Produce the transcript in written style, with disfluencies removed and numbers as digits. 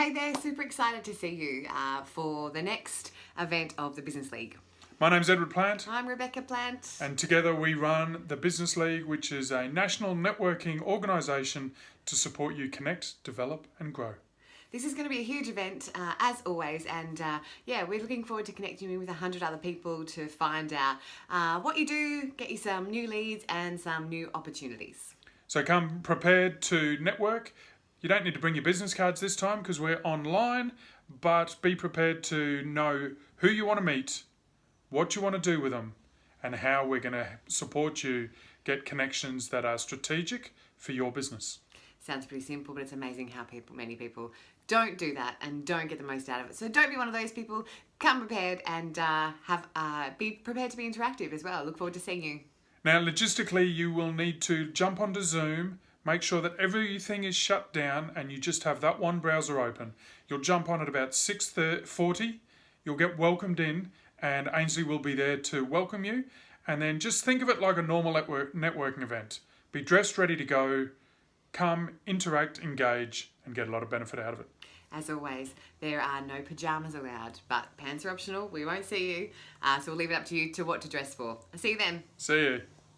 Hey there, super excited to see you for the next event of the Business League. My name's Edward Plant. I'm Rebecca Plant. And together we run the Business League, which is a national networking organisation to support you connect, develop and grow. This is going to be a huge event, as always, and we're looking forward to connecting you with 100 other people to find out what you do, get you some new leads and some new opportunities. So come prepared to network. You don't need to bring your business cards this time because we're online, but be prepared to know who you want to meet, what you want to do with them, and how we're going to support you get connections that are strategic for your business. Sounds pretty simple, but it's amazing how many people don't do that and don't get the most out of it. So don't be one of those people. Come prepared and be prepared to be interactive as well. Look forward to seeing you. Now, logistically, you will need to jump onto Zoom, make sure that everything is shut down and you just have that one browser open. You'll jump on at about 6:40. You'll get welcomed in and Ainsley will be there to welcome you. And then just think of it like a normal networking event. Be dressed, ready to go. Come, interact, engage, and get a lot of benefit out of it. As always, there are no pajamas allowed, but pants are optional. We won't see you, so we'll leave it up to you to what to dress for. I'll see you then. See you.